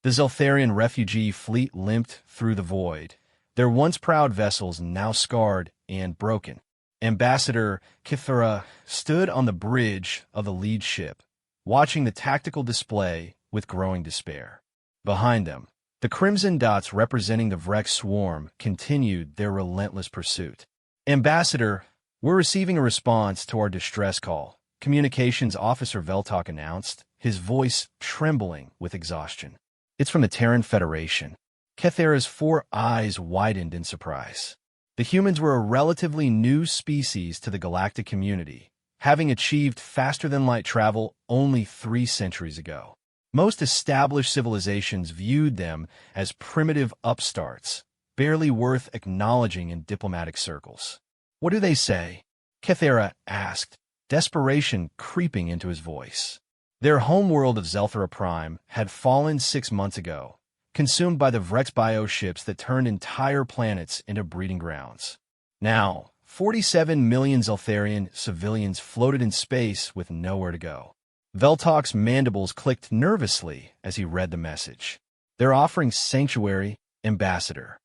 The Zeltharian refugee fleet limped through the void, their once proud vessels now scarred and broken. Ambassador Kythera stood on the bridge of the lead ship, watching the tactical display with growing despair. Behind them, the crimson dots representing the Vrek swarm continued their relentless pursuit. Ambassador, we're receiving a response to our distress call, Communications Officer Veltok announced, his voice trembling with exhaustion. It's from the Terran Federation. Kythera's 4 eyes widened in surprise. The humans were a relatively new species to the galactic community, having achieved faster-than-light travel only 3 centuries ago. Most established civilizations viewed them as primitive upstarts, barely worth acknowledging in diplomatic circles. What do they say? Kythera asked, desperation creeping into his voice. Their homeworld of Zelthara Prime had fallen 6 months ago, consumed by the Vrex bioships that turned entire planets into breeding grounds. Now, 47 million Zeltharian civilians floated in space with nowhere to go. Veltok's mandibles clicked nervously as he read the message. They're offering sanctuary, Ambassador.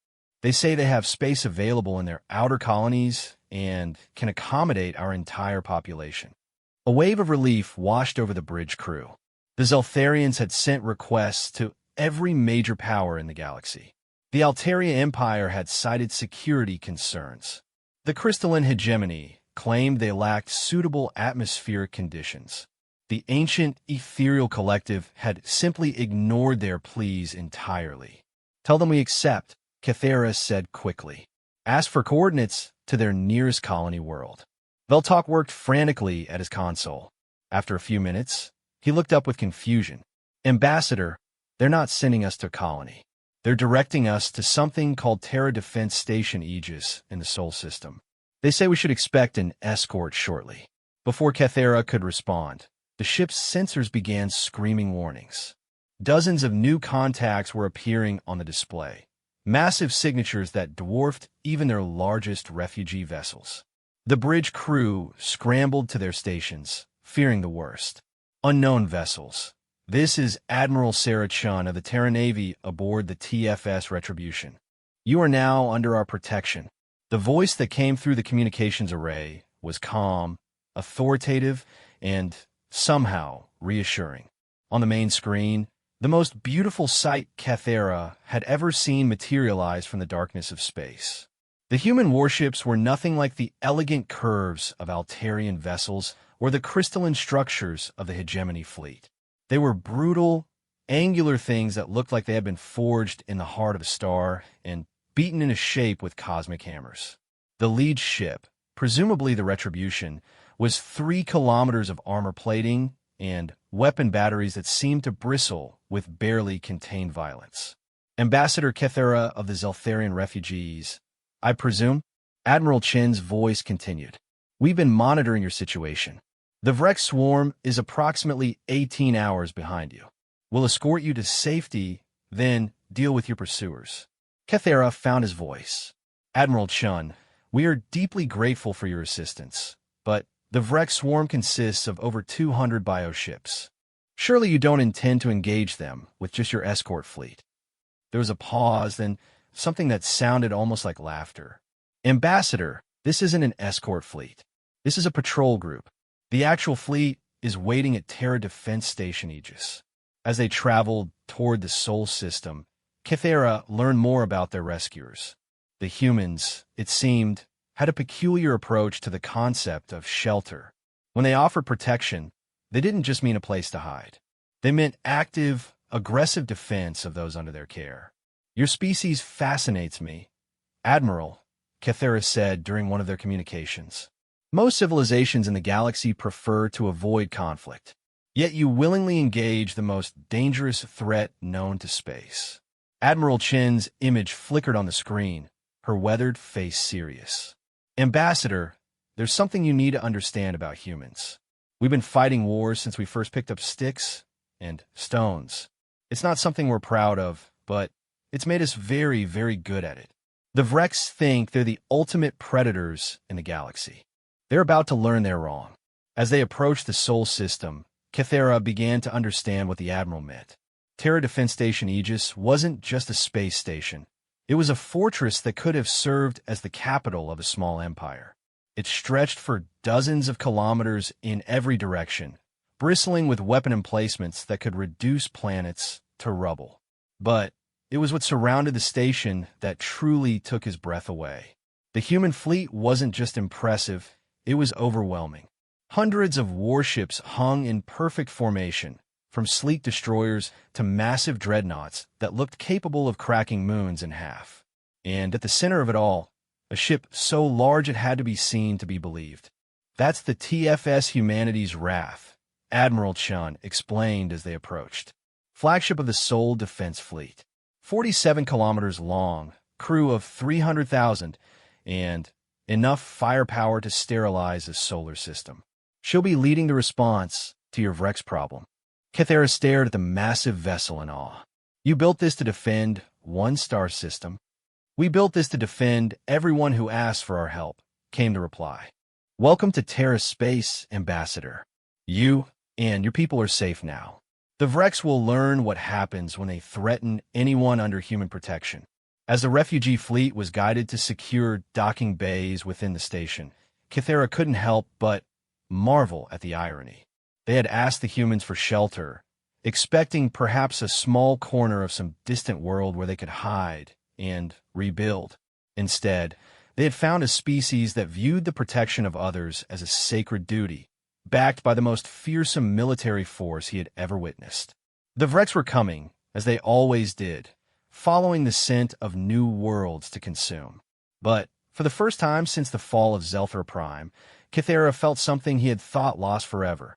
They say they have space available in their outer colonies and can accommodate our entire population. A wave of relief washed over the bridge crew. The Zeltharians had sent requests to every major power in the galaxy. The Altaria Empire had cited security concerns. The crystalline hegemony claimed they lacked suitable atmospheric conditions. The ancient ethereal collective had simply ignored their pleas entirely. Tell them we accept, Kythera said quickly. Ask for coordinates to their nearest colony world. Veltok worked frantically at his console. After a few minutes, he looked up with confusion. Ambassador, they're not sending us to a colony. They're directing us to something called Terra Defense Station Aegis in the Sol system. They say we should expect an escort shortly. Before Kythera could respond, the ship's sensors began screaming warnings. Dozens of new contacts were appearing on the display, massive signatures that dwarfed even their largest refugee vessels. The bridge crew scrambled to their stations, fearing the worst. Unknown vessels. This is Admiral Sarah Chun of the Terra Navy aboard the TFS Retribution. You are now under our protection. The voice that came through the communications array was calm, authoritative, and somehow reassuring. On the main screen, the most beautiful sight Kythera had ever seen materialize from the darkness of space. The human warships were nothing like the elegant curves of Altarian vessels or the crystalline structures of the hegemony fleet. They were brutal, angular things that looked like they had been forged in the heart of a star and beaten into shape with cosmic hammers. The lead ship, presumably the Retribution, was 3 kilometers of armor plating and weapon batteries that seemed to bristle with barely contained violence. Ambassador Kythera of the Zeltharian refugees, I presume? Admiral Chen's voice continued. We've been monitoring your situation. The Vrex swarm is approximately 18 hours behind you. We'll escort you to safety, then deal with your pursuers. Kythera found his voice. Admiral Chun, we are deeply grateful for your assistance, but the Vrex swarm consists of over 200 bioships. Surely you don't intend to engage them with just your escort fleet. There was a pause, then something that sounded almost like laughter. Ambassador, this isn't an escort fleet. This is a patrol group. The actual fleet is waiting at Terra Defense Station Aegis. As they traveled toward the Sol system, Kythera learned more about their rescuers. The humans, it seemed, had a peculiar approach to the concept of shelter. When they offered protection, they didn't just mean a place to hide. They meant active, aggressive defense of those under their care. Your species fascinates me, Admiral, Kythera said during one of their communications. Most civilizations in the galaxy prefer to avoid conflict, yet you willingly engage the most dangerous threat known to space. Admiral Chen's image flickered on the screen, her weathered face serious. Ambassador, there's something you need to understand about humans. We've been fighting wars since we first picked up sticks and stones. It's not something we're proud of, but it's made us very, very good at it. The Vrex think they're the ultimate predators in the galaxy. They're about to learn they're wrong. As they approached the Sol system, Kythera began to understand what the Admiral meant. Terra Defense Station Aegis wasn't just a space station. It was a fortress that could have served as the capital of a small empire. It stretched for dozens of kilometers in every direction, bristling with weapon emplacements that could reduce planets to rubble. But it was what surrounded the station that truly took his breath away. The human fleet wasn't just impressive, it was overwhelming. Hundreds of warships hung in perfect formation, from sleek destroyers to massive dreadnoughts that looked capable of cracking moons in half. And at the center of it all, a ship so large it had to be seen to be believed. "That's the TFS Humanity's Wrath," Admiral Chun explained as they approached. Flagship of the Seoul Defense Fleet. 47 kilometers long, crew of 300,000, and enough firepower to sterilize a solar system. She'll be leading the response to your Vrex problem. Kythera stared at the massive vessel in awe. "You built this to defend one star system?" "We built this to defend everyone who asked for our help," came the reply. "Welcome to Terra Space, Ambassador. You and your people are safe now. The Vrex will learn what happens when they threaten anyone under human protection." As the refugee fleet was guided to secure docking bays within the station, Kythera couldn't help but marvel at the irony. They had asked the humans for shelter, expecting perhaps a small corner of some distant world where they could hide and rebuild. Instead, they had found a species that viewed the protection of others as a sacred duty, backed by the most fearsome military force he had ever witnessed. The Vrex were coming, as they always did, following the scent of new worlds to consume. But for the first time since the fall of Zelthar Prime, Kythera felt something he had thought lost forever.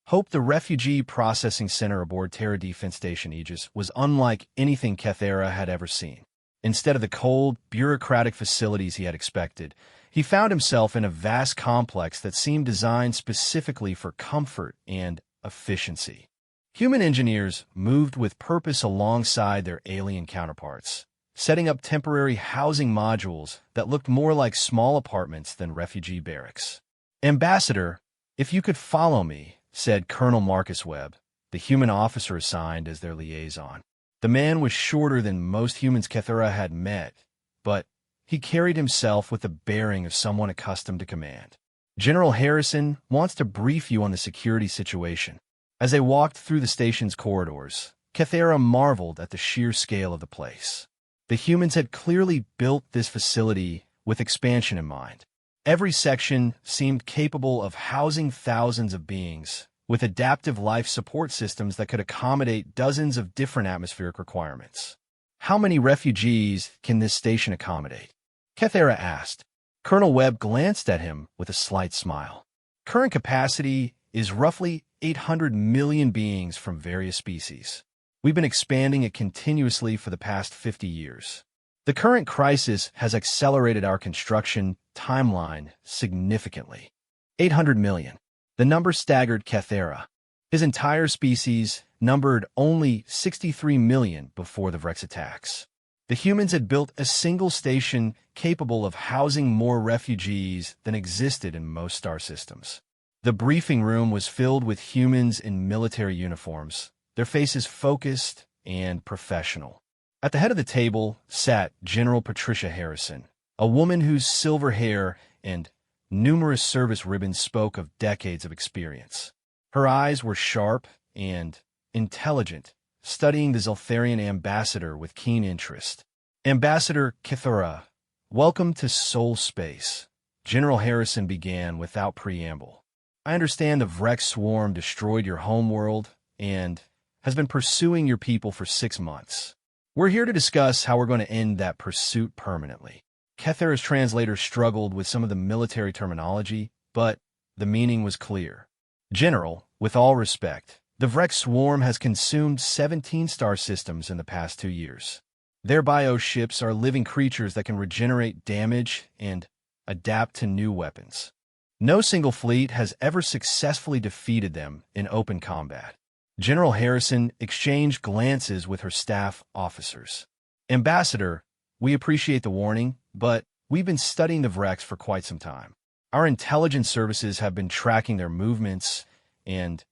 Hope. The refugee processing center aboard Terra Defense Station Aegis was unlike anything Kythera had ever seen. Instead of the cold, bureaucratic facilities he had expected, he found himself in a vast complex that seemed designed specifically for comfort and efficiency. Human engineers moved with purpose alongside their alien counterparts, setting up temporary housing modules that looked more like small apartments than refugee barracks. "Ambassador, if you could follow me," said Colonel Marcus Webb, the human officer assigned as their liaison. The man was shorter than most humans Kythera had met, but he carried himself with the bearing of someone accustomed to command. "General Harrison wants to brief you on the security situation." As they walked through the station's corridors, Kythera marveled at the sheer scale of the place. The humans had clearly built this facility with expansion in mind. Every section seemed capable of housing thousands of beings, with adaptive life support systems that could accommodate dozens of different atmospheric requirements. "How many refugees can this station accommodate?" Kythera asked. Colonel Webb glanced at him with a slight smile. "Current capacity is roughly 800 million beings from various species. We've been expanding it continuously for the past 50 years. The current crisis has accelerated our construction timeline significantly." 800 million. The number staggered Kythera. His entire species numbered only 63 million before the Vrex attacks. The humans had built a single station capable of housing more refugees than existed in most star systems. The briefing room was filled with humans in military uniforms, their faces focused and professional. At the head of the table sat General Patricia Harrison, a woman whose silver hair and numerous service ribbons spoke of decades of experience. Her eyes were sharp and intelligent, studying the Zeltharian ambassador with keen interest. "Ambassador Kythera, welcome to Soul Space," General Harrison began without preamble. "I understand the Vrex swarm destroyed your homeworld and has been pursuing your people for 6 months. We're here to discuss how we're going to end that pursuit permanently." Kythera's translator struggled with some of the military terminology, but the meaning was clear. "General, with all respect, the Vrex swarm has consumed 17 star systems in the past 2 years. Their bioships are living creatures that can regenerate damage and adapt to new weapons. No single fleet has ever successfully defeated them in open combat." General Harrison exchanged glances with her staff officers. "Ambassador, we appreciate the warning, but we've been studying the Vrex for quite some time. Our intelligence services have been tracking their movements, and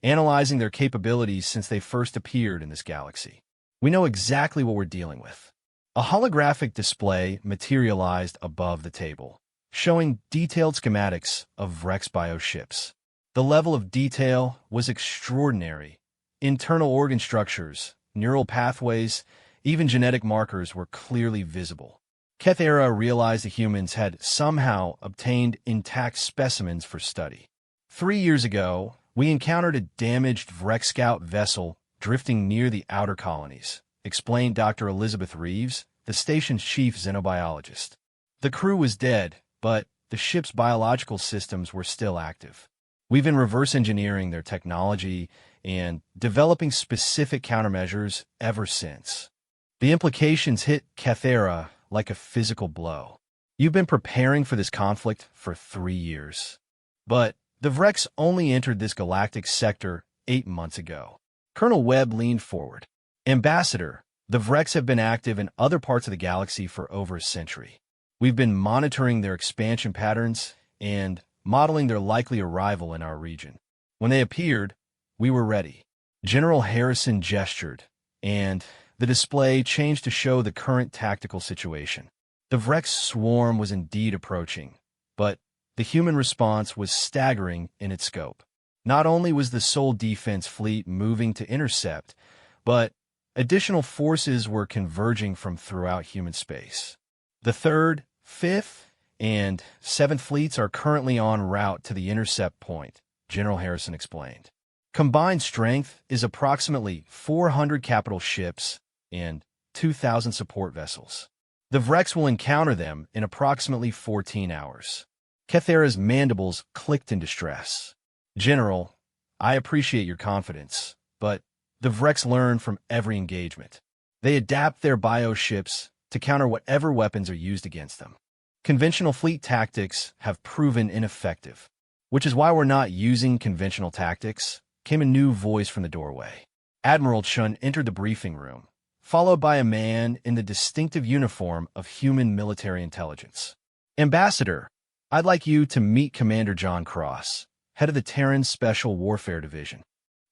analyzing their capabilities since they first appeared in this galaxy. We know exactly what we're dealing with. A holographic display materialized above the table, showing detailed schematics of Vrex bioships. The level of detail was extraordinary. Internal organ structures, neural pathways, even genetic markers were clearly visible. Kethera realized the humans had somehow obtained intact specimens for study. 3 years ago, we encountered a damaged Vrex Scout vessel drifting near the outer colonies, explained Dr. Elizabeth Reeves, the station's chief xenobiologist. The crew was dead, but the ship's biological systems were still active. We've been reverse engineering their technology and developing specific countermeasures ever since. The implications hit Kethera like a physical blow. You've been preparing for this conflict for 3 years. But the Vrex only entered this galactic sector 8 months ago. Colonel Webb leaned forward. Ambassador, the Vrex have been active in other parts of the galaxy for over a century. We've been monitoring their expansion patterns and modeling their likely arrival in our region. When they appeared, we were ready. General Harrison gestured, and the display changed to show the current tactical situation. The Vrex swarm was indeed approaching, but the human response was staggering in its scope. Not only was the sole defense fleet moving to intercept, but additional forces were converging from throughout human space. The 3rd, 5th, and 7th fleets are currently en route to the intercept point, General Harrison explained. Combined strength is approximately 400 capital ships and 2,000 support vessels. The Vrex will encounter them in approximately 14 hours. Kethera's mandibles clicked in distress. General, I appreciate your confidence, but the Vrex learn from every engagement. They adapt their bioships to counter whatever weapons are used against them. Conventional fleet tactics have proven ineffective, which is why we're not using conventional tactics, came a new voice from the doorway. Admiral Chun entered the briefing room, followed by a man in the distinctive uniform of human military intelligence. Ambassador, I'd like you to meet Commander John Cross, head of the Terran Special Warfare Division.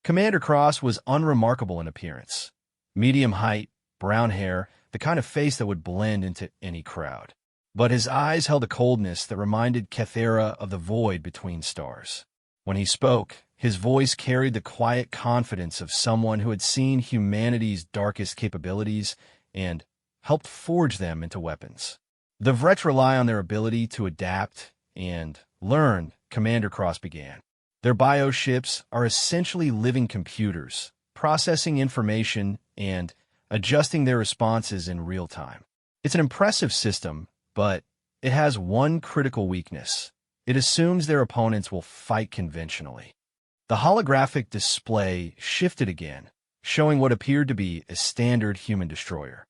Commander Cross was unremarkable in appearance. Medium height, brown hair, the kind of face that would blend into any crowd. But his eyes held a coldness that reminded Kethera of the void between stars. When he spoke, his voice carried the quiet confidence of someone who had seen humanity's darkest capabilities and helped forge them into weapons. The Vrex rely on their ability to adapt and learn, Commander Cross began. Their bioships are essentially living computers, processing information and adjusting their responses in real time. It's an impressive system, but it has one critical weakness. It assumes their opponents will fight conventionally. The holographic display shifted again, showing what appeared to be a standard human destroyer.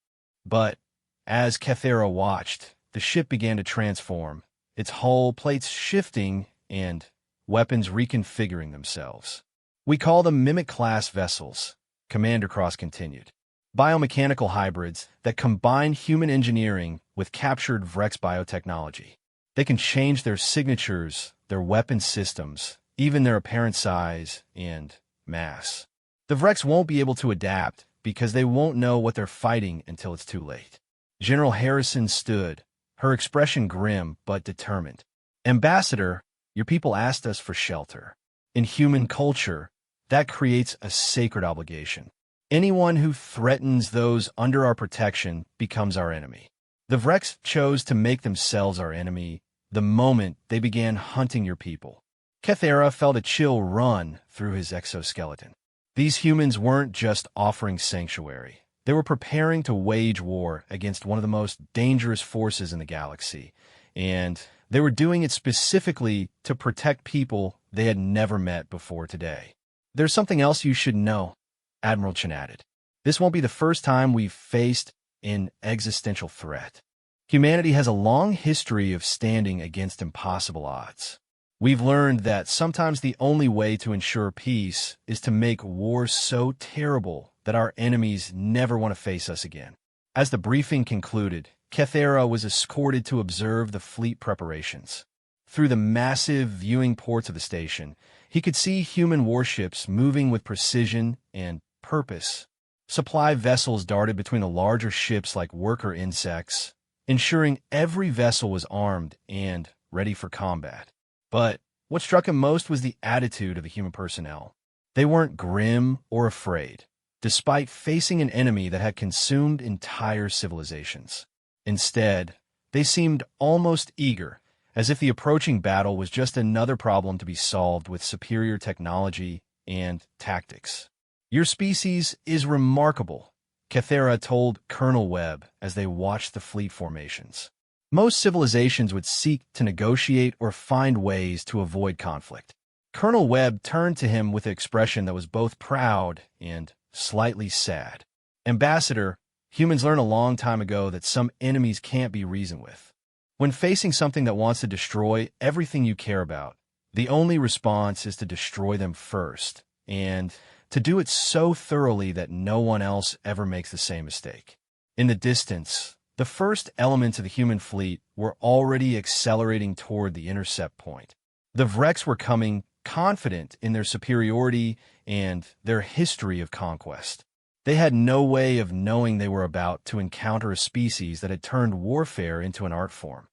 But as Kethera watched, the ship began to transform, its hull plates shifting and weapons reconfiguring themselves. We call them Mimic-class vessels, Commander Cross continued. Biomechanical hybrids that combine human engineering with captured Vrex biotechnology. They can change their signatures, their weapon systems, even their apparent size and mass. The Vrex won't be able to adapt because they won't know what they're fighting until it's too late. General Harrison stood, her expression grim but determined. Ambassador, your people asked us for shelter. In human culture, that creates a sacred obligation. Anyone who threatens those under our protection becomes our enemy. The Vrex chose to make themselves our enemy the moment they began hunting your people. Kethera felt a chill run through his exoskeleton. These humans weren't just offering sanctuary. They were preparing to wage war against one of the most dangerous forces in the galaxy, and they were doing it specifically to protect people they had never met before today. There's something else you should know, Admiral Chen added. This won't be the first time we've faced an existential threat. Humanity has a long history of standing against impossible odds. We've learned that sometimes the only way to ensure peace is to make war so terrible that our enemies never want to face us again. As the briefing concluded, Kethera was escorted to observe the fleet preparations. Through the massive viewing ports of the station, He could see human warships moving with precision and purpose. Supply vessels darted between the larger ships like worker insects, ensuring every vessel was armed and ready for combat. But what struck him most was the attitude of the human personnel. They weren't grim or afraid, despite facing an enemy that had consumed entire civilizations. Instead, they seemed almost eager, as if the approaching battle was just another problem to be solved with superior technology and tactics. "Your species is remarkable," Cathera told Colonel Webb as they watched the fleet formations. Most civilizations would seek to negotiate or find ways to avoid conflict. Colonel Webb turned to him with an expression that was both proud and slightly sad. "Ambassador, humans learned a long time ago that some enemies can't be reasoned with. When facing something that wants to destroy everything you care about, the only response is to destroy them first, and to do it so thoroughly that no one else ever makes the same mistake." In the distance, the first elements of the human fleet were already accelerating toward the intercept point. The Vreks were coming confident in their superiority and their history of conquest. They had no way of knowing they were about to encounter a species that had turned warfare into an art form,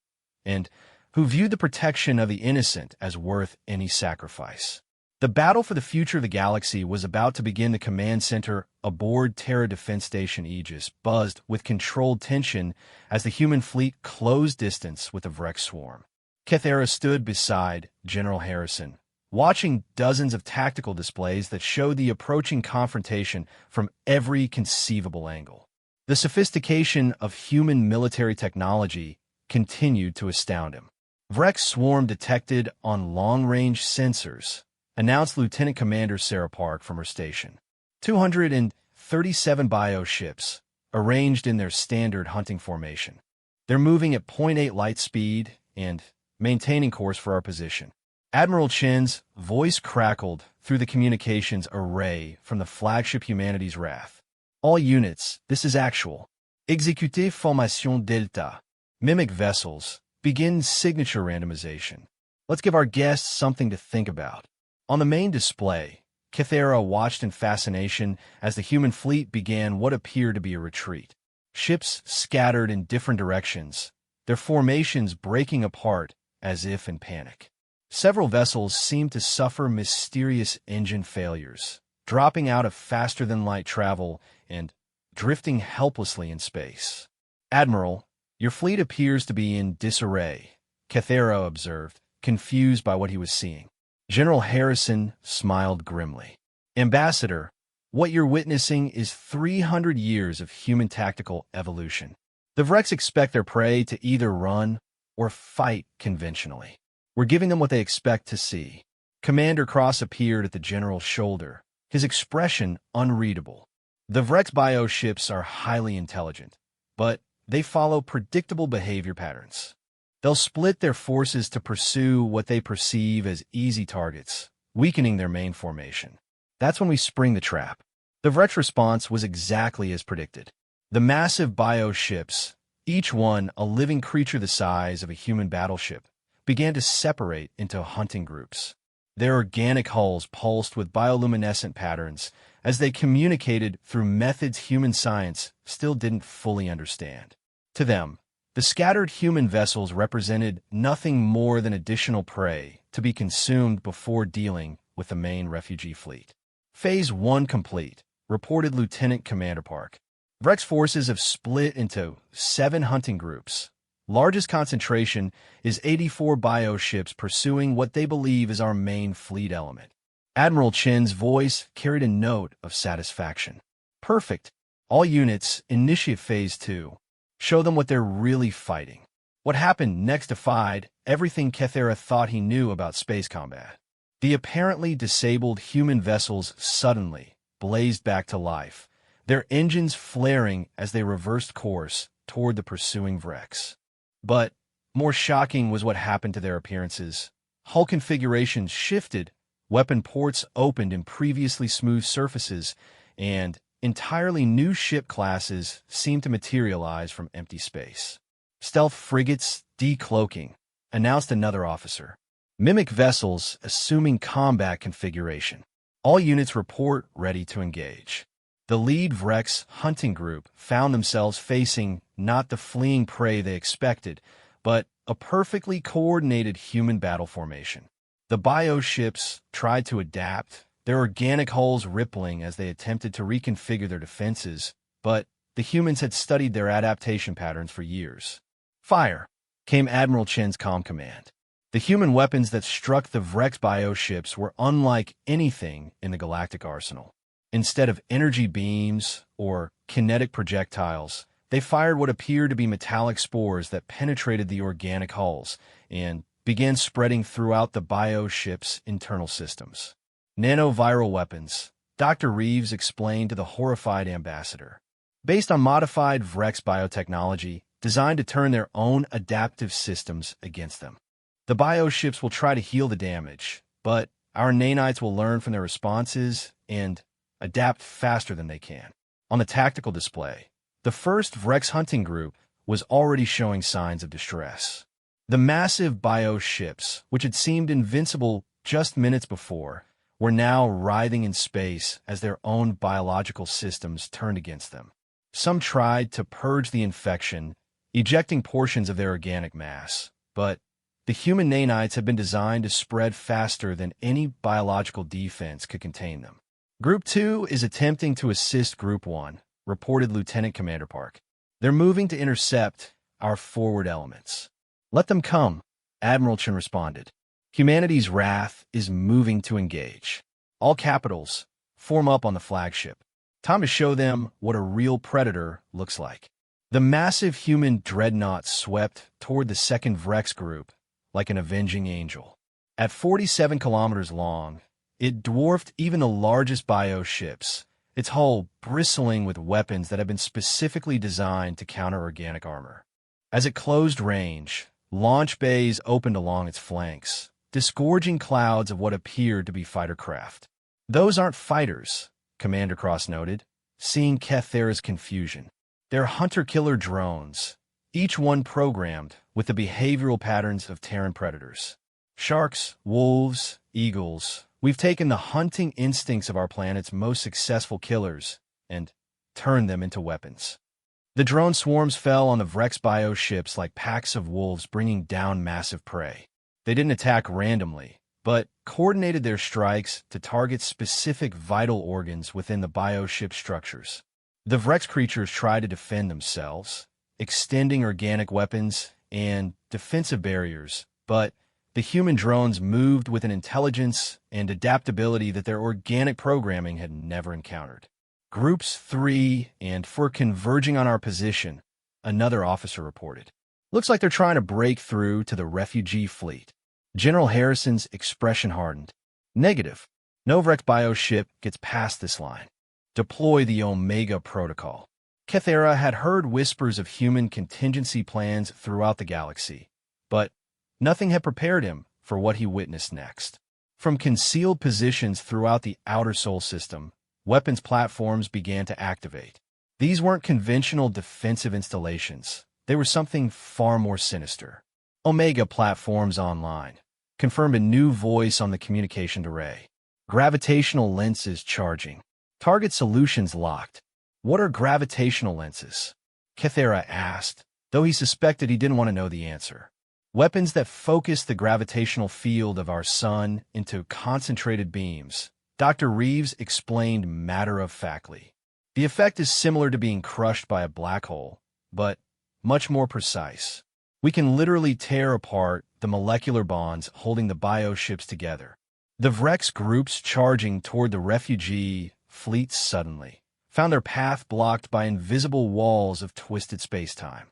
and who viewed the protection of the innocent as worth any sacrifice. The battle for the future of the galaxy was about to begin. The command center aboard Terra Defense Station Aegis buzzed with controlled tension as the human fleet closed distance with the Vrek swarm. Cathera stood beside General Harrison, watching dozens of tactical displays that showed the approaching confrontation from every conceivable angle. The sophistication of human military technology continued to astound him. "Vrek swarm detected on long-range sensors," announced Lieutenant Commander Sarah Park from her station. 237 bioships, arranged in their standard hunting formation. "They're moving at .8 light speed and maintaining course for our position." Admiral Chen's voice crackled through the communications array from the flagship Humanity's Wrath. "All units, this is actual. Exécutez formation Delta. Mimic vessels, begin signature randomization. Let's give our guests something to think about." On the main display, Cathera watched in fascination as the human fleet began what appeared to be a retreat. Ships scattered in different directions, their formations breaking apart as if in panic. Several vessels seemed to suffer mysterious engine failures, dropping out of faster-than-light travel and drifting helplessly in space. "Admiral, your fleet appears to be in disarray," Cathera observed, confused by what he was seeing. General Harrison smiled grimly. "Ambassador, what you're witnessing is 300 years of human tactical evolution. The Vreks expect their prey to either run or fight conventionally. We're giving them what they expect to see." Commander Cross appeared at the general's shoulder, his expression unreadable. "The Vreks bioships are highly intelligent, but they follow predictable behavior patterns. They'll split their forces to pursue what they perceive as easy targets, weakening their main formation. That's when we spring the trap." The Vreks' response was exactly as predicted. The massive bioships, each one a living creature the size of a human battleship, began to separate into hunting groups. Their organic hulls pulsed with bioluminescent patterns as they communicated through methods human science still didn't fully understand. To them, the scattered human vessels represented nothing more than additional prey to be consumed before dealing with the main refugee fleet. "Phase 1 complete," reported Lieutenant Commander Park. "Vreks forces have split into 7 hunting groups. Largest concentration is 84 bioships pursuing what they believe is our main fleet element." Admiral Chen's voice carried a note of satisfaction. "Perfect. All units, initiate Phase 2. Show them what they're really fighting." What happened next defied everything Cathera thought he knew about space combat. The apparently disabled human vessels suddenly blazed back to life, their engines flaring as they reversed course toward the pursuing Vreks. But more shocking was what happened to their appearances. Hull configurations shifted, weapon ports opened in previously smooth surfaces, and entirely new ship classes seemed to materialize from empty space. "Stealth frigates decloaking," announced another officer. Mimic vessels assuming combat configuration. All units report ready to engage. The lead Vrex hunting group found themselves facing not the fleeing prey they expected, but a perfectly coordinated human battle formation. The bioships tried to adapt, their organic hulls rippling as they attempted to reconfigure their defenses, but the humans had studied their adaptation patterns for years. Fire! Came Admiral Chen's calm command. The human weapons that struck the Vrex bioships were unlike anything in the Galactic arsenal. Instead of energy beams or kinetic projectiles, they fired what appeared to be metallic spores that penetrated the organic hulls and began spreading throughout the bioship's internal systems. Nanoviral weapons, Dr. Reeves explained to the horrified ambassador. Based on modified Vrex biotechnology, designed to turn their own adaptive systems against them. The bioships will try to heal the damage, but our nanites will learn from their responses and adapt faster than they can. On the tactical display, the first Vrex hunting group was already showing signs of distress. The massive bioships, which had seemed invincible just minutes before, were now writhing in space as their own biological systems turned against them. Some tried to purge the infection, ejecting portions of their organic mass, but the human nanites have been designed to spread faster than any biological defense could contain them. Group 2 is attempting to assist Group 1, reported Lieutenant Commander Park. They're moving to intercept our forward elements. Let them come, Admiral Chen responded. Humanity's wrath is moving to engage. All capitals, form up on the flagship. Time to show them what a real predator looks like. The massive human dreadnought swept toward the second Vrex group like an avenging angel. At 47 kilometers long, it dwarfed even the largest bioships, its hull bristling with weapons that had been specifically designed to counter organic armor. As it closed range, launch bays opened along its flanks, disgorging clouds of what appeared to be fighter craft. Those aren't fighters, Commander Cross noted, seeing Kethera's confusion. They're hunter-killer drones, each one programmed with the behavioral patterns of Terran predators. Sharks, wolves, eagles, we've taken the hunting instincts of our planet's most successful killers and turned them into weapons. The drone swarms fell on the Vrex bioships like packs of wolves bringing down massive prey. They didn't attack randomly, but coordinated their strikes to target specific vital organs within the bioship structures. The Vrex creatures tried to defend themselves, extending organic weapons and defensive barriers, but the human drones moved with an intelligence and adaptability that their organic programming had never encountered. Groups 3 and 4 converging on our position, another officer reported. Looks like they're trying to break through to the refugee fleet. General Harrison's expression hardened. Negative. No Vrex bioship gets past this line. Deploy the Omega Protocol. Kethera had heard whispers of human contingency plans throughout the galaxy, but nothing had prepared him for what he witnessed next. From concealed positions throughout the outer Sol system, weapons platforms began to activate. These weren't conventional defensive installations. They were something far more sinister. Omega platforms online. Confirmed a new voice on the communication array. Gravitational lenses charging. Target solutions locked. What are gravitational lenses? Kethera asked, though he suspected he didn't want to know the answer. Weapons that focus the gravitational field of our sun into concentrated beams, Dr. Reeves explained matter-of-factly. The effect is similar to being crushed by a black hole, but much more precise. We can literally tear apart the molecular bonds holding the bioships together. The Vrex groups charging toward the refugee fleets suddenly found their path blocked by invisible walls of twisted spacetime.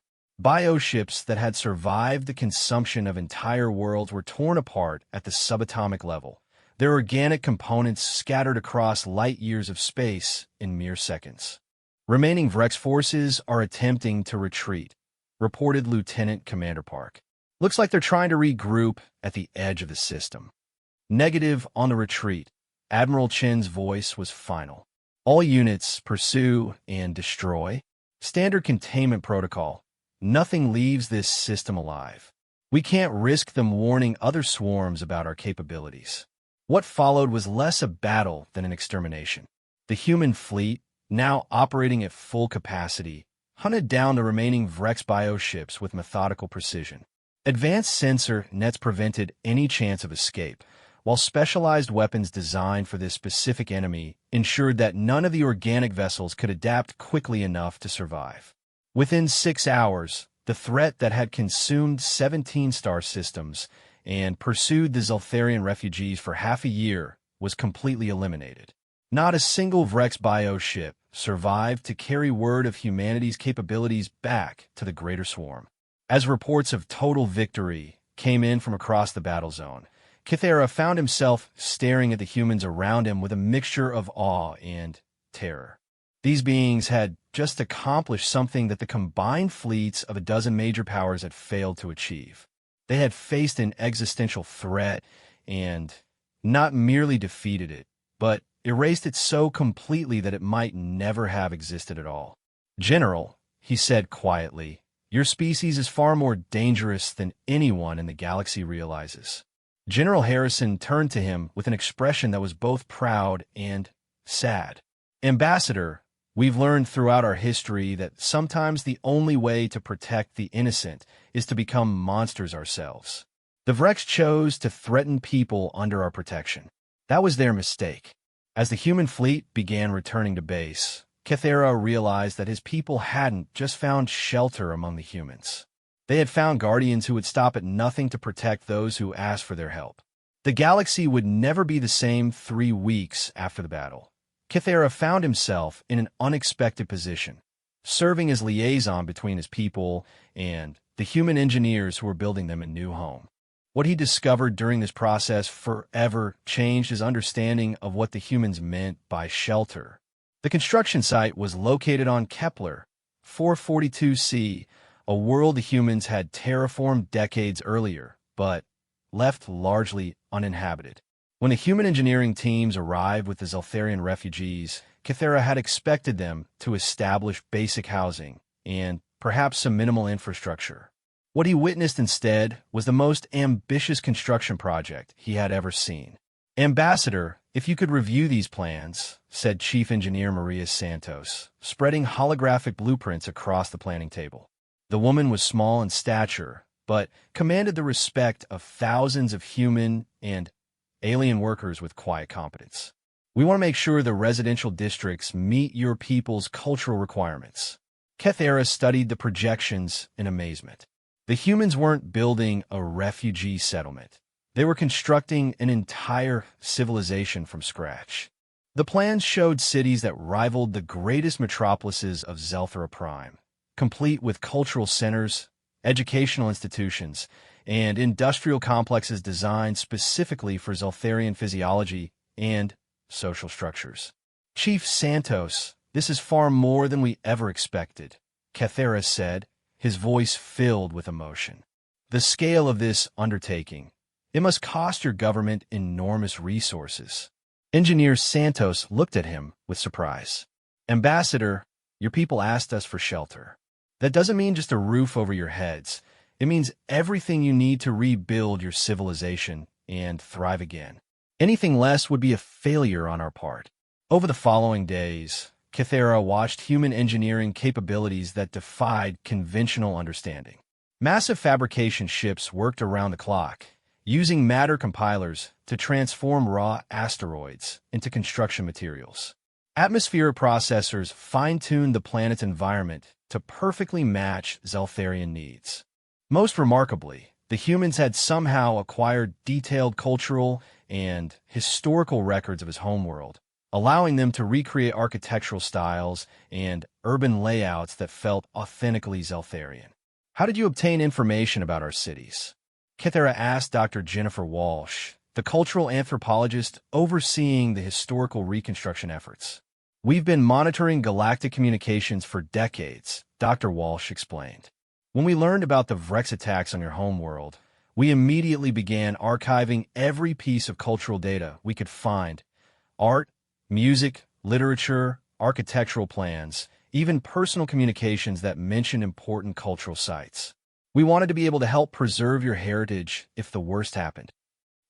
Bioships that had survived the consumption of entire worlds were torn apart at the subatomic level, their organic components scattered across light years of space in mere seconds. Remaining Vrex forces are attempting to retreat, reported Lieutenant Commander Park. Looks like they're trying to regroup at the edge of the system. Negative on the retreat. Admiral Chen's voice was final. All units pursue and destroy. Standard containment protocol. Nothing leaves this system alive. We can't risk them warning other swarms about our capabilities. What followed was less a battle than an extermination. The human fleet, now operating at full capacity, hunted down the remaining Vrex bioships with methodical precision. Advanced sensor nets prevented any chance of escape, while specialized weapons designed for this specific enemy ensured that none of the organic vessels could adapt quickly enough to survive. Within 6 hours, the threat that had consumed 17 star systems and pursued the Zeltharian refugees for half a year was completely eliminated. Not a single Vrex bioship survived to carry word of humanity's capabilities back to the greater swarm. As reports of total victory came in from across the battle zone, Kythera found himself staring at the humans around him with a mixture of awe and terror. These beings had just accomplished something that the combined fleets of a dozen major powers had failed to achieve. They had faced an existential threat and not merely defeated it, but erased it so completely that it might never have existed at all. "General," he said quietly, "your species is far more dangerous than anyone in the galaxy realizes." General Harrison turned to him with an expression that was both proud and sad. "Ambassador, we've learned throughout our history that sometimes the only way to protect the innocent is to become monsters ourselves. The Vrex chose to threaten people under our protection. That was their mistake." As the human fleet began returning to base, Kythera realized that his people hadn't just found shelter among the humans. They had found guardians who would stop at nothing to protect those who asked for their help. The galaxy would never be the same 3 weeks after the battle. Kythera found himself in an unexpected position, serving as liaison between his people and the human engineers who were building them a new home. What he discovered during this process forever changed his understanding of what the humans meant by shelter. The construction site was located on Kepler 442c, a world the humans had terraformed decades earlier, but left largely uninhabited. When the human engineering teams arrived with the Zeltharian refugees, Kythera had expected them to establish basic housing and perhaps some minimal infrastructure. What he witnessed instead was the most ambitious construction project he had ever seen. "Ambassador, if you could review these plans," said Chief Engineer Maria Santos, spreading holographic blueprints across the planning table. The woman was small in stature, but commanded the respect of thousands of human and alien workers with quiet competence. "We want to make sure the residential districts meet your people's cultural requirements." Kythera studied the projections in amazement. The humans weren't building a refugee settlement. They were constructing an entire civilization from scratch. The plans showed cities that rivaled the greatest metropolises of Zelthara Prime, complete with cultural centers, educational institutions, and industrial complexes designed specifically for Zeltharian physiology and social structures. "Chief Santos, this is far more than we ever expected," Kythera said, his voice filled with emotion. "The scale of this undertaking, it must cost your government enormous resources." Engineer Santos looked at him with surprise. "Ambassador, your people asked us for shelter. That doesn't mean just a roof over your heads. It means everything you need to rebuild your civilization and thrive again. Anything less would be a failure on our part." Over the following days, Kythera watched human engineering capabilities that defied conventional understanding. Massive fabrication ships worked around the clock, using matter compilers to transform raw asteroids into construction materials. Atmosphere processors fine-tuned the planet's environment to perfectly match Zeltharian needs. Most remarkably, the humans had somehow acquired detailed cultural and historical records of his homeworld, allowing them to recreate architectural styles and urban layouts that felt authentically Zeltharian. "How did you obtain information about our cities?" Kythera asked Dr. Jennifer Walsh, the cultural anthropologist overseeing the historical reconstruction efforts. "We've been monitoring galactic communications for decades," Dr. Walsh explained. "When we learned about the Vrex attacks on your homeworld, we immediately began archiving every piece of cultural data we could find: art, music, literature, architectural plans, even personal communications that mention important cultural sites. We wanted to be able to help preserve your heritage if the worst happened.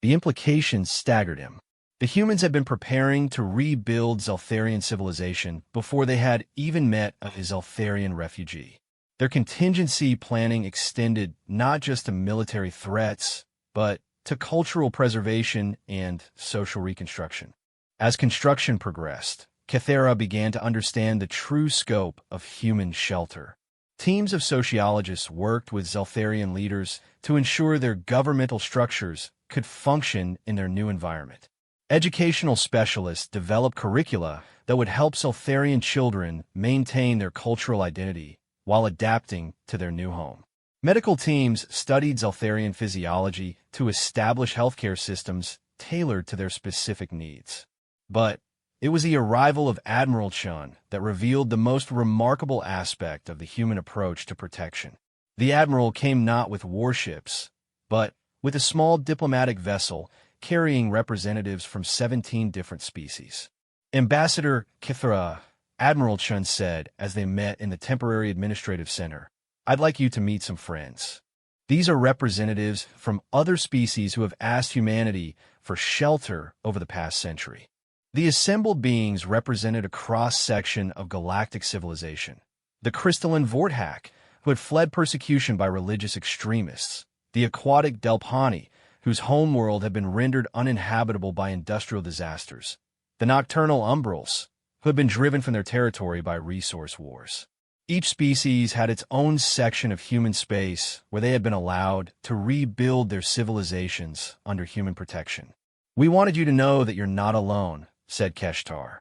The implications staggered him. The humans had been preparing to rebuild Zeltharian civilization before they had even met a Zeltharian refugee. Their contingency planning extended not just to military threats, but to cultural preservation and social reconstruction. As construction progressed, Cathera began to understand the true scope of human shelter. Teams of sociologists worked with Zeltharian leaders to ensure their governmental structures could function in their new environment. Educational specialists developed curricula that would help Zeltharian children maintain their cultural identity while adapting to their new home. Medical teams studied Zeltharian physiology to establish healthcare systems tailored to their specific needs. But it was the arrival of Admiral Chun that revealed the most remarkable aspect of the human approach to protection. The Admiral came not with warships, but with a small diplomatic vessel carrying representatives from 17 different species. Ambassador Kithra, Admiral Chun said as they met in the temporary administrative center, "I'd like you to meet some friends. These are representatives from other species who have asked humanity for shelter over the past century." The assembled beings represented a cross-section of galactic civilization. The crystalline Vorthak, who had fled persecution by religious extremists. The aquatic Delpani, whose homeworld had been rendered uninhabitable by industrial disasters. The nocturnal Umbrals, who had been driven from their territory by resource wars. Each species had its own section of human space where they had been allowed to rebuild their civilizations under human protection. "We wanted you to know that you're not alone," said Keshtar,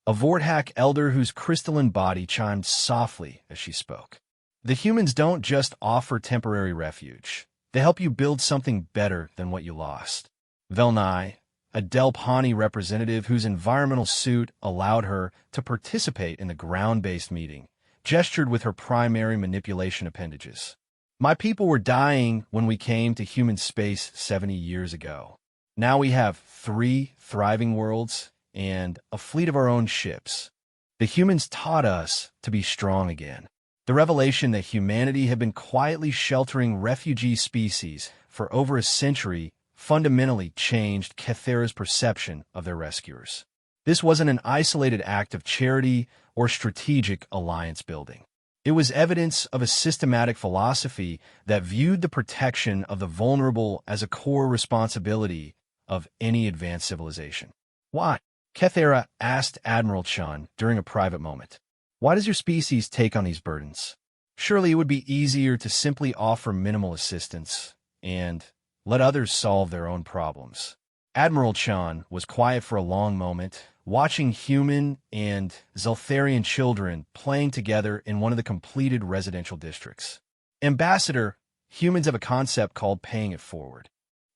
a Vorthak elder whose crystalline body chimed softly as she spoke. "The humans don't just offer temporary refuge. They help you build something better than what you lost." Velnai, a Delpani representative whose environmental suit allowed her to participate in the ground-based meeting, gestured with her primary manipulation appendages. "My people were dying when we came to human space 70 years ago. Now we have 3 thriving worlds and a fleet of our own ships. The humans taught us to be strong again." The revelation that humanity had been quietly sheltering refugee species for over a century fundamentally changed Cathera's perception of their rescuers. This wasn't an isolated act of charity or strategic alliance building. It was evidence of a systematic philosophy that viewed the protection of the vulnerable as a core responsibility of any advanced civilization. "Why?" Cathera asked Admiral Chun during a private moment. "Why does your species take on these burdens? Surely it would be easier to simply offer minimal assistance and let others solve their own problems." Admiral Chun was quiet for a long moment, watching human and Zeltharian children playing together in one of the completed residential districts. "Ambassador, humans have a concept called paying it forward.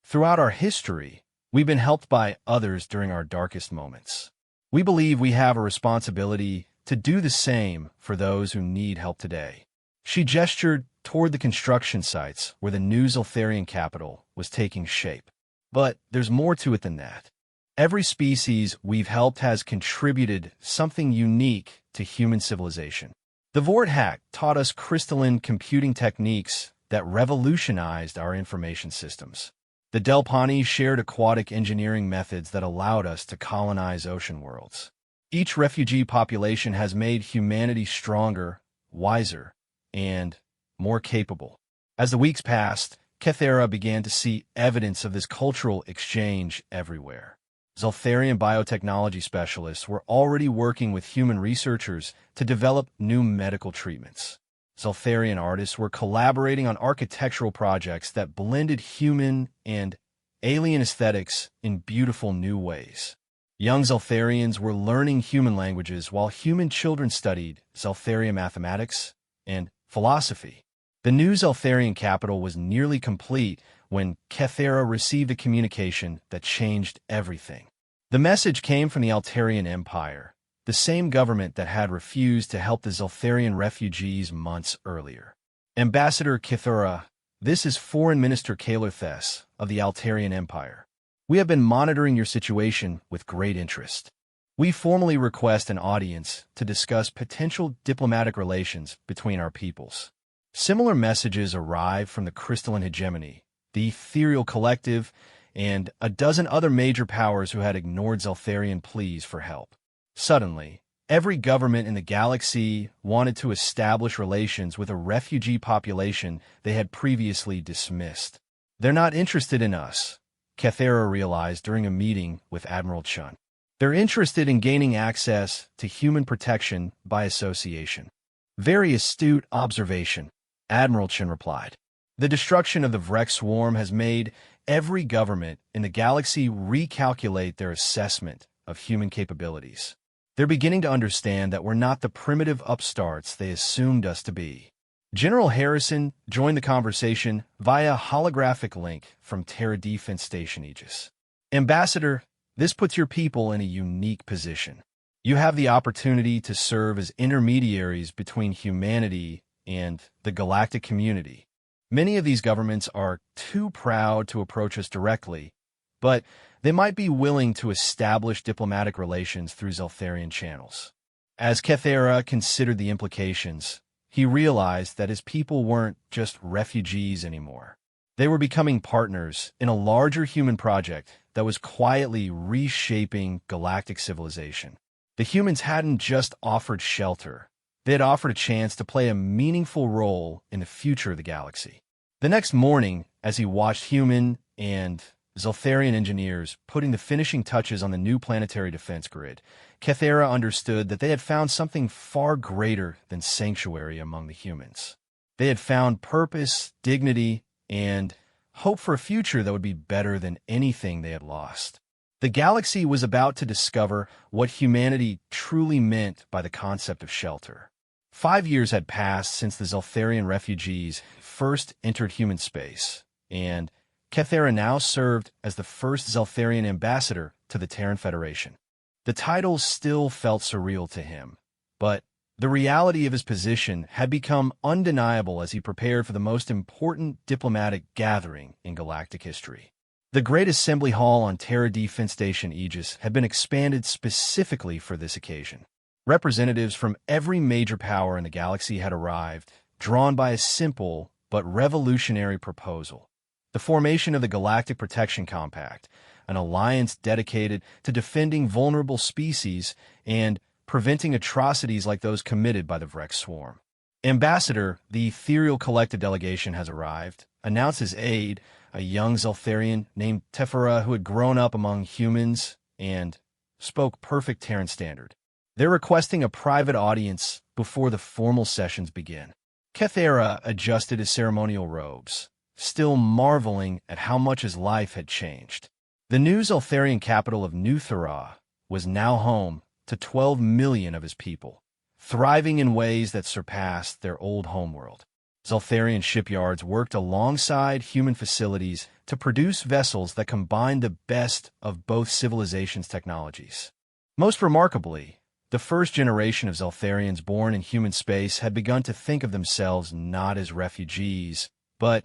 Throughout our history, we've been helped by others during our darkest moments. We believe we have a responsibility to do the same for those who need help today." She gestured toward the construction sites where the new Zeltharian capital was taking shape. "But there's more to it than that. Every species we've helped has contributed something unique to human civilization. The Vorthak taught us crystalline computing techniques that revolutionized our information systems. The Delpani shared aquatic engineering methods that allowed us to colonize ocean worlds. Each refugee population has made humanity stronger, wiser, and more capable." As the weeks passed, Cathera began to see evidence of this cultural exchange everywhere. Zeltharian biotechnology specialists were already working with human researchers to develop new medical treatments. Zeltharian artists were collaborating on architectural projects that blended human and alien aesthetics in beautiful new ways. Young Zeltharians were learning human languages while human children studied Zeltharian mathematics and philosophy. The new Zeltharian capital was nearly complete when Cathera received a communication that changed everything. The message came from the Altarian Empire, the same government that had refused to help the Zeltharian refugees months earlier. "Ambassador Kithura, this is Foreign Minister Kalerthes of the Altarian Empire. We have been monitoring your situation with great interest. We formally request an audience to discuss potential diplomatic relations between our peoples." Similar messages arrived from the crystalline hegemony, the ethereal collective, and a dozen other major powers who had ignored Zeltharian pleas for help. Suddenly, every government in the galaxy wanted to establish relations with a refugee population they had previously dismissed. "They're not interested in us," Kethera realized during a meeting with Admiral Chun. "They're interested in gaining access to human protection by association." "Very astute observation," Admiral Chun replied. "The destruction of the Vrek swarm has made every government in the galaxy recalculate their assessment of human capabilities. They're beginning to understand that we're not the primitive upstarts they assumed us to be." General Harrison joined the conversation via holographic link from Terra Defense Station Aegis. "Ambassador, this puts your people in a unique position. You have the opportunity to serve as intermediaries between humanity and the galactic community. Many of these governments are too proud to approach us directly, but they might be willing to establish diplomatic relations through Zeltharian channels." As Kethera considered the implications, he realized that his people weren't just refugees anymore. They were becoming partners in a larger human project that was quietly reshaping galactic civilization. The humans hadn't just offered shelter. They had offered a chance to play a meaningful role in the future of the galaxy. The next morning, as he watched human and Zeltharian engineers putting the finishing touches on the new planetary defense grid, Kethera understood that they had found something far greater than sanctuary among the humans. They had found purpose, dignity, and hope for a future that would be better than anything they had lost. The galaxy was about to discover what humanity truly meant by the concept of shelter. 5 years had passed since the Zeltharian refugees first entered human space, and Kethera now served as the first Zeltharian ambassador to the Terran Federation. The title still felt surreal to him, but the reality of his position had become undeniable as he prepared for the most important diplomatic gathering in galactic history. The Great Assembly Hall on Terra Defense Station Aegis had been expanded specifically for this occasion. Representatives from every major power in the galaxy had arrived, drawn by a simple but revolutionary proposal: the formation of the Galactic Protection Compact, an alliance dedicated to defending vulnerable species and preventing atrocities like those committed by the Vrek swarm. "Ambassador, the ethereal collective delegation has arrived," announced his aide, a young Zeltharian named Tefera who had grown up among humans and spoke perfect Terran standard. "They're requesting a private audience before the formal sessions begin." Kethera adjusted his ceremonial robes, still marveling at how much his life had changed. The new Zeltharian capital of New Thera was now home to 12 million of his people, thriving in ways that surpassed their old homeworld. Zeltharian shipyards worked alongside human facilities to produce vessels that combined the best of both civilizations' technologies. Most remarkably, the first generation of Zeltharians born in human space had begun to think of themselves not as refugees, but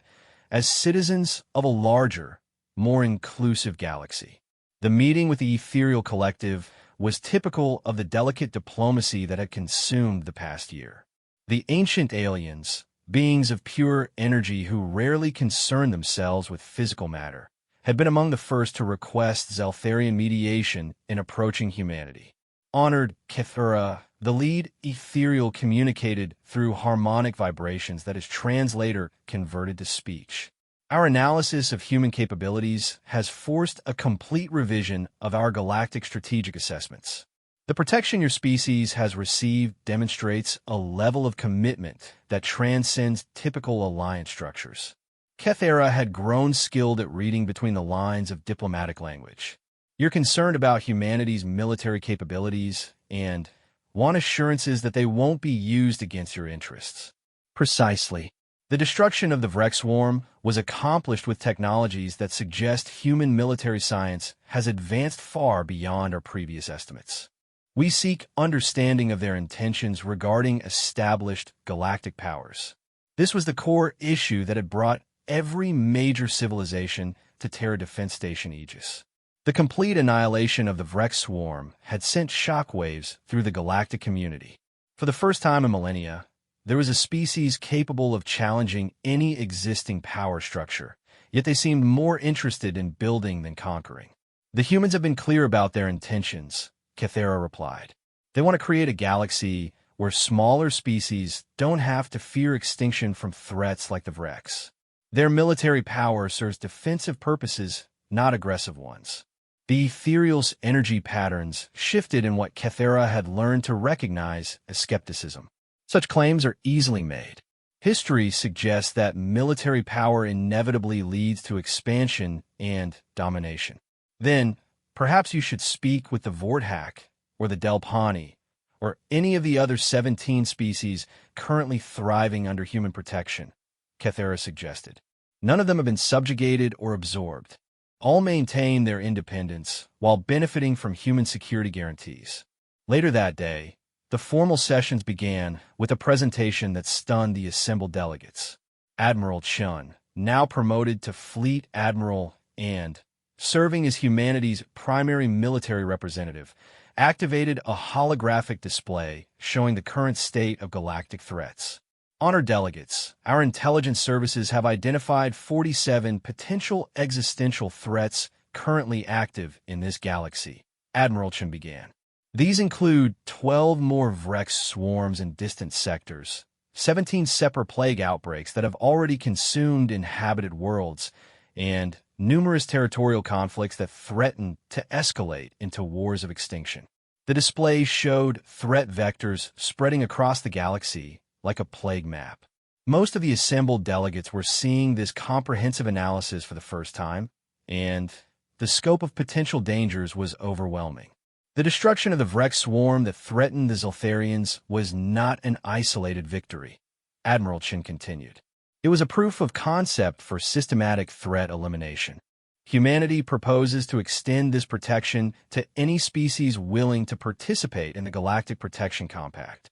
as citizens of a larger, more inclusive galaxy. The meeting with the ethereal collective was typical of the delicate diplomacy that had consumed the past year. The ancient aliens, beings of pure energy who rarely concerned themselves with physical matter, had been among the first to request Zeltharian mediation in approaching humanity. Honored Kethera, the lead ethereal communicated through harmonic vibrations that his translator converted to speech. "Our analysis of human capabilities has forced a complete revision of our galactic strategic assessments. The protection your species has received demonstrates a level of commitment that transcends typical alliance structures." Kethera had grown skilled at reading between the lines of diplomatic language. "You're concerned about humanity's military capabilities and want assurances that they won't be used against your interests." "Precisely. The destruction of the Vrek swarm was accomplished with technologies that suggest human military science has advanced far beyond our previous estimates. We seek understanding of their intentions regarding established galactic powers." This was the core issue that had brought every major civilization to Terra Defense Station Aegis. The complete annihilation of the Vrek swarm had sent shockwaves through the galactic community. For the first time in millennia, There was a species capable of challenging any existing power structure, yet they seemed more interested in building than conquering. The humans have been clear about their intentions, Kythera replied. They want to create a galaxy where smaller species don't have to fear extinction from threats like the Vrex. Their military power serves defensive purposes, not aggressive ones. The ethereal's energy patterns shifted in what Kythera had learned to recognize as skepticism. Such claims are easily made. History suggests that military power inevitably leads to expansion and domination. Then, perhaps you should speak with the Vorthak or the Delpani, or any of the other 17 species currently thriving under human protection, Kythera suggested. None of them have been subjugated or absorbed. All maintain their independence while benefiting from human security guarantees. Later that day, the formal sessions began with a presentation that stunned the assembled delegates. Admiral Chun, now promoted to Fleet Admiral and serving as humanity's primary military representative, activated a holographic display showing the current state of galactic threats. Honored delegates, our intelligence services have identified 47 potential existential threats currently active in this galaxy, Admiral Chun began. These include 12 more Vrex swarms in distant sectors, 17 separate plague outbreaks that have already consumed inhabited worlds, and numerous territorial conflicts that threaten to escalate into wars of extinction. The display showed threat vectors spreading across the galaxy like a plague map. Most of the assembled delegates were seeing this comprehensive analysis for the first time, and the scope of potential dangers was overwhelming. The destruction of the Vrex swarm that threatened the Zoltharians was not an isolated victory, Admiral Chin continued. It was a proof of concept for systematic threat elimination. Humanity proposes to extend this protection to any species willing to participate in the Galactic Protection Compact.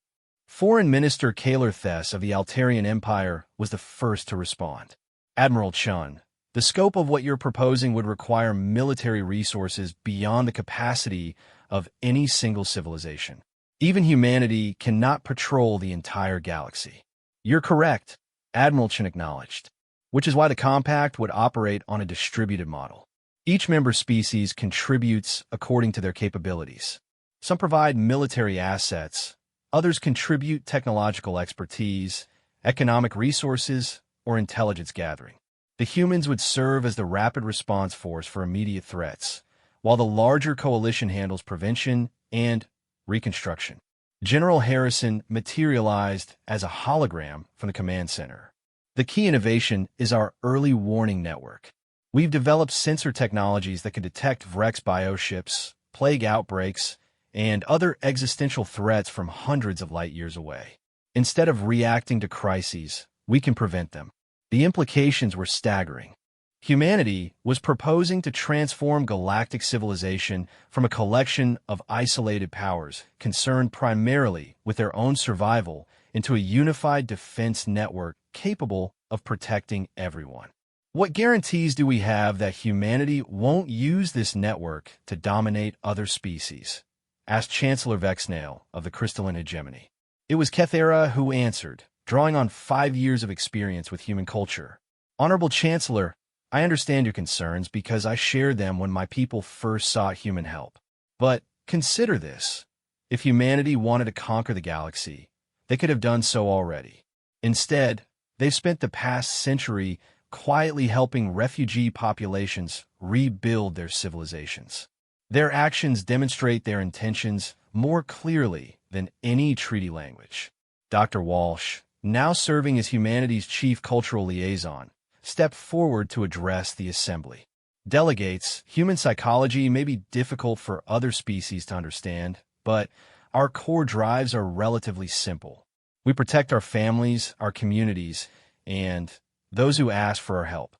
Foreign Minister Kaler Thess of the Altarian Empire was the first to respond. Admiral Chun, the scope of what you're proposing would require military resources beyond the capacity of any single civilization. Even humanity cannot patrol the entire galaxy. You're correct, Admiral Chun acknowledged, which is why the compact would operate on a distributed model. Each member species contributes according to their capabilities. Some provide military assets, others contribute technological expertise, economic resources, or intelligence gathering. The humans would serve as the rapid response force for immediate threats, while the larger coalition handles prevention and reconstruction. General Harrison materialized as a hologram from the command center. The key innovation is our early warning network. We've developed sensor technologies that can detect Vrex bioships, plague outbreaks, and other existential threats from hundreds of light years away. Instead of reacting to crises, we can prevent them. The implications were staggering. Humanity was proposing to transform galactic civilization from a collection of isolated powers concerned primarily with their own survival into a unified defense network capable of protecting everyone. What guarantees do we have that humanity won't use this network to dominate other species? Asked Chancellor Vexnail of the Crystalline Hegemony. It was Kythera who answered, drawing on 5 years of experience with human culture. Honorable Chancellor, I understand your concerns because I shared them when my people first sought human help. But consider this. If humanity wanted to conquer the galaxy, they could have done so already. Instead, they've spent the past century quietly helping refugee populations rebuild their civilizations. Their actions demonstrate their intentions more clearly than any treaty language. Dr. Walsh, now serving as humanity's chief cultural liaison, stepped forward to address the assembly. Delegates, human psychology may be difficult for other species to understand, but our core drives are relatively simple. We protect our families, our communities, and those who ask for our help.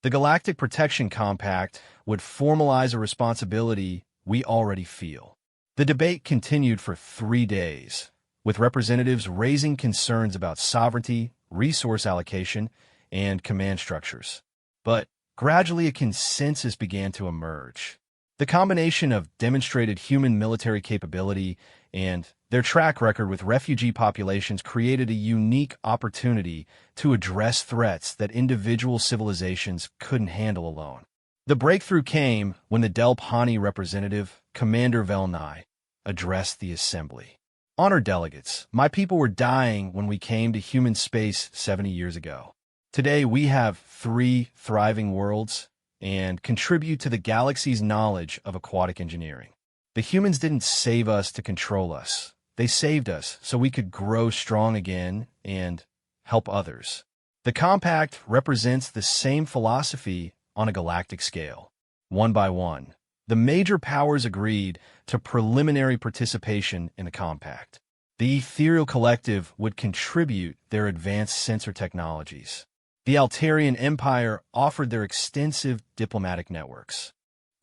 The Galactic Protection Compact would formalize a responsibility we already feel. The debate continued for 3 days, with representatives raising concerns about sovereignty, resource allocation, and command structures. But gradually a consensus began to emerge. The combination of demonstrated human military capability and Their track record with refugee populations created a unique opportunity to address threats that individual civilizations couldn't handle alone. The breakthrough came when the Delphani representative, Commander Velnai, addressed the assembly. Honored delegates, my people were dying when we came to human space 70 years ago. Today we have 3 thriving worlds and contribute to the galaxy's knowledge of aquatic engineering. The humans didn't save us to control us. They saved us so we could grow strong again and help others. The compact represents the same philosophy on a galactic scale. One by one, the major powers agreed to preliminary participation in the compact. The Ethereal Collective would contribute their advanced sensor technologies. The Altarian Empire offered their extensive diplomatic networks.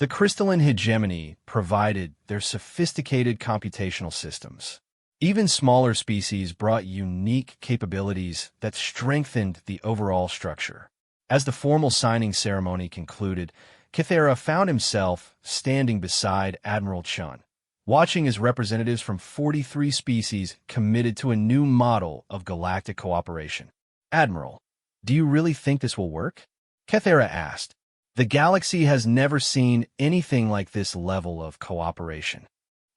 The Crystalline Hegemony provided their sophisticated computational systems. Even smaller species brought unique capabilities that strengthened the overall structure. As the formal signing ceremony concluded, Kythera found himself standing beside Admiral Chun, watching as representatives from 43 species committed to a new model of galactic cooperation. Admiral, do you really think this will work? Kythera asked. The galaxy has never seen anything like this level of cooperation.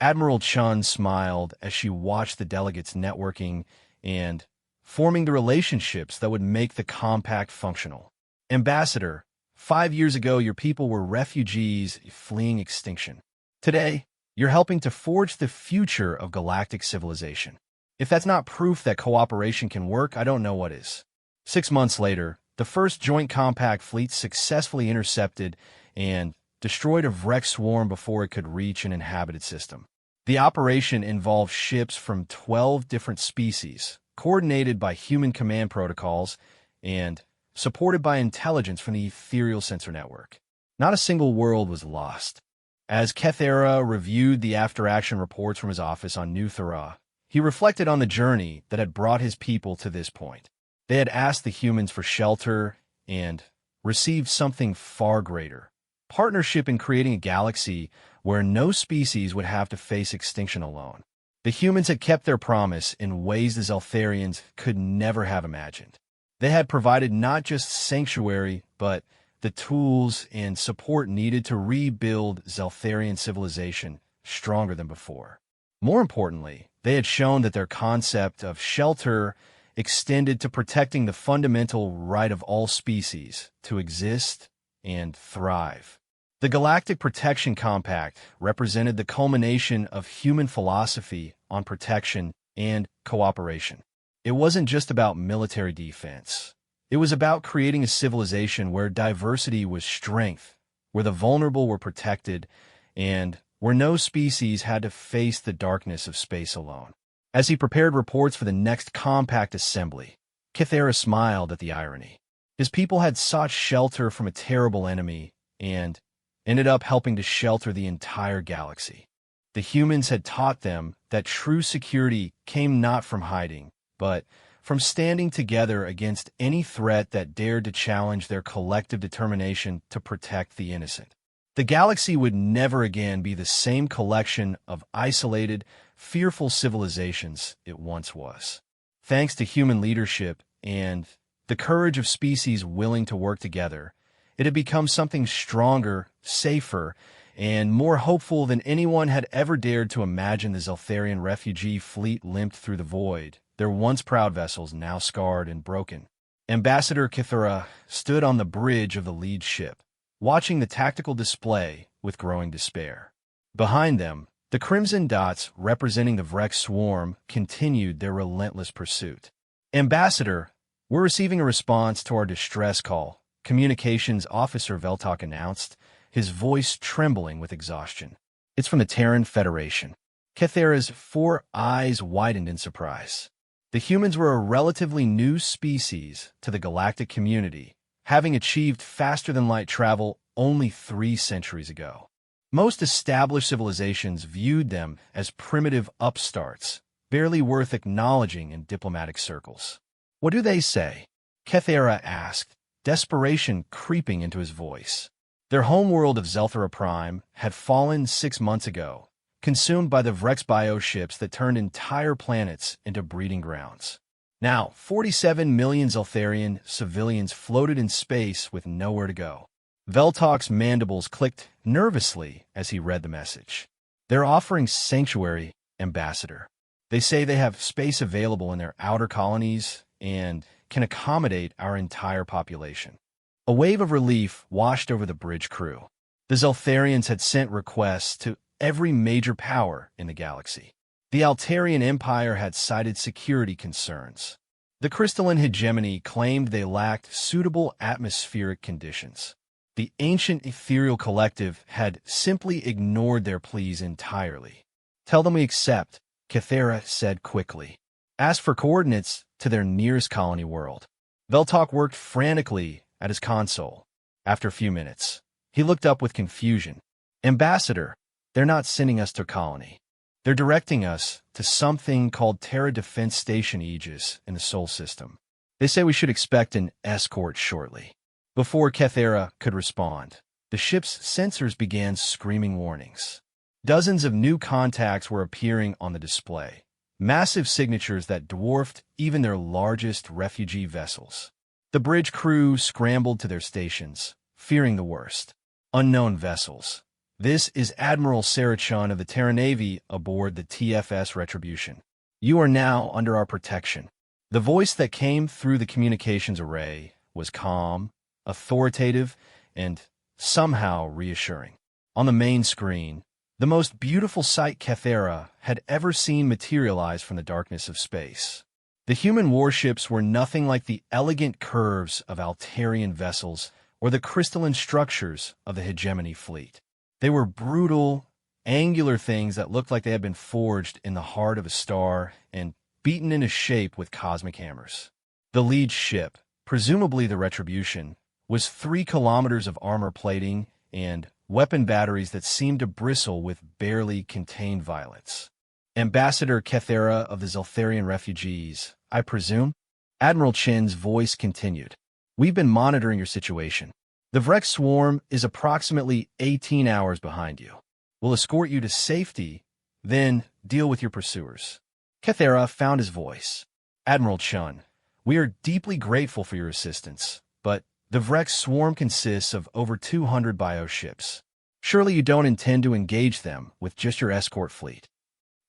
Admiral Chun smiled as she watched the delegates networking and forming the relationships that would make the compact functional. Ambassador, 5 years ago your people were refugees fleeing extinction. Today, you're helping to forge the future of galactic civilization. If that's not proof that cooperation can work, I don't know what is. 6 months later, the first joint compact fleet successfully intercepted and destroyed a wrecked swarm before it could reach an inhabited system. The operation involved ships from 12 different species, coordinated by human command protocols and supported by intelligence from the Ethereal Sensor Network. Not a single world was lost. As Kythera reviewed the after-action reports from his office on New Thera, he reflected on the journey that had brought his people to this point. They had asked the humans for shelter and received something far greater. Partnership in creating a galaxy where no species would have to face extinction alone. The humans had kept their promise in ways the Zeltharians could never have imagined. They had provided not just sanctuary, but the tools and support needed to rebuild Zeltharian civilization stronger than before. More importantly, they had shown that their concept of shelter extended to protecting the fundamental right of all species to exist and thrive. The Galactic Protection Compact represented the culmination of human philosophy on protection and cooperation. It wasn't just about military defense. It was about creating a civilization where diversity was strength, where the vulnerable were protected, and where no species had to face the darkness of space alone. As he prepared reports for the next compact assembly, Kythera smiled at the irony. His people had sought shelter from a terrible enemy and ended up helping to shelter the entire galaxy. The humans had taught them that true security came not from hiding, but from standing together against any threat that dared to challenge their collective determination to protect the innocent. The galaxy would never again be the same collection of isolated, fearful civilizations it once was. Thanks to human leadership and the courage of species willing to work together, it had become something stronger, safer, and more hopeful than anyone had ever dared to imagine. The Zeltharian refugee fleet limped through the void, their once proud vessels now scarred and broken. Ambassador Kythera stood on the bridge of the lead ship, watching the tactical display with growing despair. Behind them, the crimson dots representing the wrecked swarm continued their relentless pursuit. Ambassador, we're receiving a response to our distress call, Communications Officer Veltok announced, his voice trembling with exhaustion. It's from the Terran Federation. Kythera's 4 eyes widened in surprise. The humans were a relatively new species to the galactic community, having achieved faster-than-light travel only 3 centuries ago. Most established civilizations viewed them as primitive upstarts, barely worth acknowledging in diplomatic circles. What do they say? Kythera asked, desperation creeping into his voice. Their homeworld of Zelthara Prime had fallen 6 months ago, consumed by the Vrex bioships that turned entire planets into breeding grounds. Now, 47 million Zeltharian civilians floated in space with nowhere to go. Veltok's mandibles clicked nervously as he read the message. They're offering sanctuary, Ambassador. They say they have space available in their outer colonies and can accommodate our entire population. A wave of relief washed over the bridge crew. The Zeltharians had sent requests to every major power in the galaxy. The Altarian Empire had cited security concerns. The crystalline hegemony claimed they lacked suitable atmospheric conditions. The ancient ethereal collective had simply ignored their pleas entirely. Tell them we accept, Kythera said quickly. Ask for coordinates to their nearest colony world. Veltok worked frantically at his console. After a few minutes, he looked up with confusion. Ambassador, they're not sending us to a colony. They're directing us to something called Terra Defense Station Aegis in the Sol system. They say we should expect an escort shortly. Before Kythera could respond, the ship's sensors began screaming warnings. Dozens of new contacts were appearing on the display, massive signatures that dwarfed even their largest refugee vessels. The bridge crew scrambled to their stations, fearing the worst. Unknown vessels. This is Admiral Sarachun of the Terra Navy aboard the TFS Retribution. You are now under our protection. The voice that came through the communications array was calm, authoritative, and somehow reassuring. On the main screen, the most beautiful sight Kythera had ever seen materialize from the darkness of space. The human warships were nothing like the elegant curves of Altarian vessels or the crystalline structures of the hegemony fleet. They were brutal, angular things that looked like they had been forged in the heart of a star and beaten into shape with cosmic hammers. The lead ship, presumably the Retribution, was 3 kilometers of armor plating and weapon batteries that seemed to bristle with barely contained violets. Ambassador Kythera of the Zeltharian refugees, I presume? Admiral Chin's voice continued. We've been monitoring your situation. The Vrex swarm is approximately 18 hours behind you. We'll escort you to safety, then deal with your pursuers. Kythera found his voice. Admiral Chun, we are deeply grateful for your assistance, but the Vrex swarm consists of over 200 bioships. Surely you don't intend to engage them with just your escort fleet.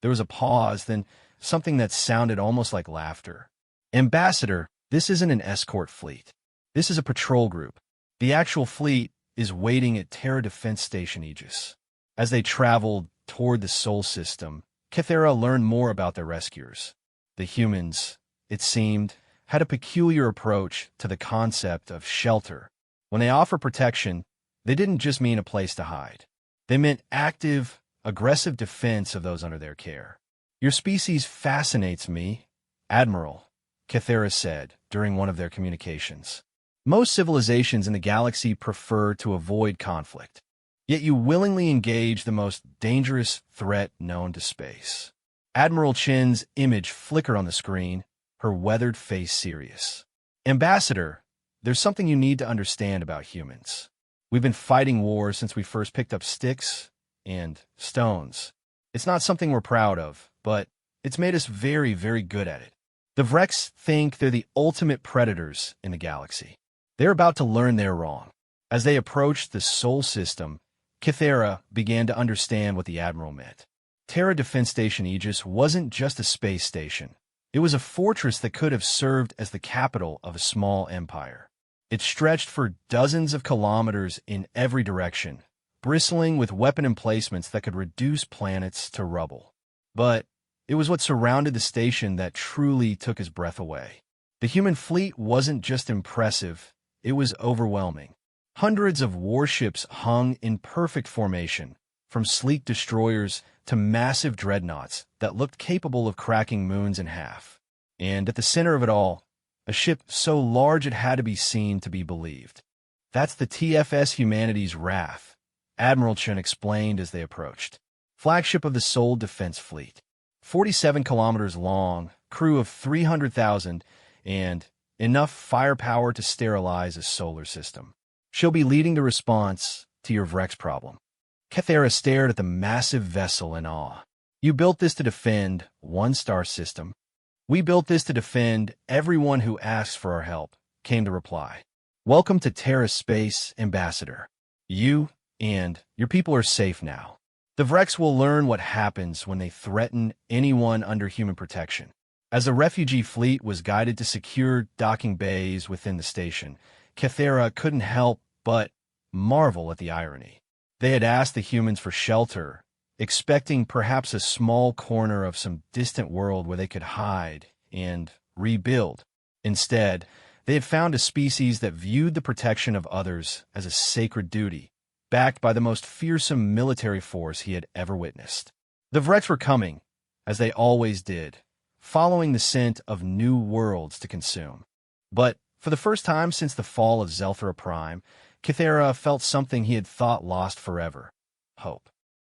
There was a pause, then something that sounded almost like laughter. Ambassador, this isn't an escort fleet. This is a patrol group. The actual fleet is waiting at Terra Defense Station Aegis. As they traveled toward the Sol system, Kythera learned more about their rescuers. The humans, it seemed, had a peculiar approach to the concept of shelter. When they offer protection, they didn't just mean a place to hide. They meant active, aggressive defense of those under their care. Your species fascinates me, Admiral, Kythera said during one of their communications. Most civilizations in the galaxy prefer to avoid conflict, yet you willingly engage the most dangerous threat known to space. Admiral Chin's image flickered on the screen, her weathered face serious. Ambassador, there's something you need to understand about humans. We've been fighting wars since we first picked up sticks and stones. It's not something we're proud of, but it's made us very, very good at it. The Vrex think they're the ultimate predators in the galaxy. They're about to learn they're wrong. As they approached the Sol system, Kythera began to understand what the Admiral meant. Terra Defense Station Aegis wasn't just a space station. It was a fortress that could have served as the capital of a small empire. It stretched for dozens of kilometers in every direction, bristling with weapon emplacements that could reduce planets to rubble. But it was what surrounded the station that truly took his breath away. The human fleet wasn't just impressive, it was overwhelming. Hundreds of warships hung in perfect formation, from sleek destroyers to massive dreadnoughts that looked capable of cracking moons in half. And at the center of it all, a ship so large it had to be seen to be believed. That's the TFS Humanity's Wrath, Admiral Chen explained as they approached. Flagship of the Sol Defense Fleet. 47 kilometers long, crew of 300,000, and enough firepower to sterilize a solar system. She'll be leading the response to your Vrex problem. Kythera stared at the massive vessel in awe. You built this to defend one star system. We built this to defend everyone who asks for our help, came the reply. Welcome to Terra's space, Ambassador. You and your people are safe now. The Vrex will learn what happens when they threaten anyone under human protection. As the refugee fleet was guided to secure docking bays within the station, Kythera couldn't help but marvel at the irony. They had asked the humans for shelter, expecting perhaps a small corner of some distant world where they could hide and rebuild. Instead, they had found a species that viewed the protection of others as a sacred duty, backed by the most fearsome military force he had ever witnessed. The Vrex were coming, as they always did, following the scent of new worlds to consume. But for the first time since the fall of Zelthra Prime, Kythera felt something he had thought lost forever: hope.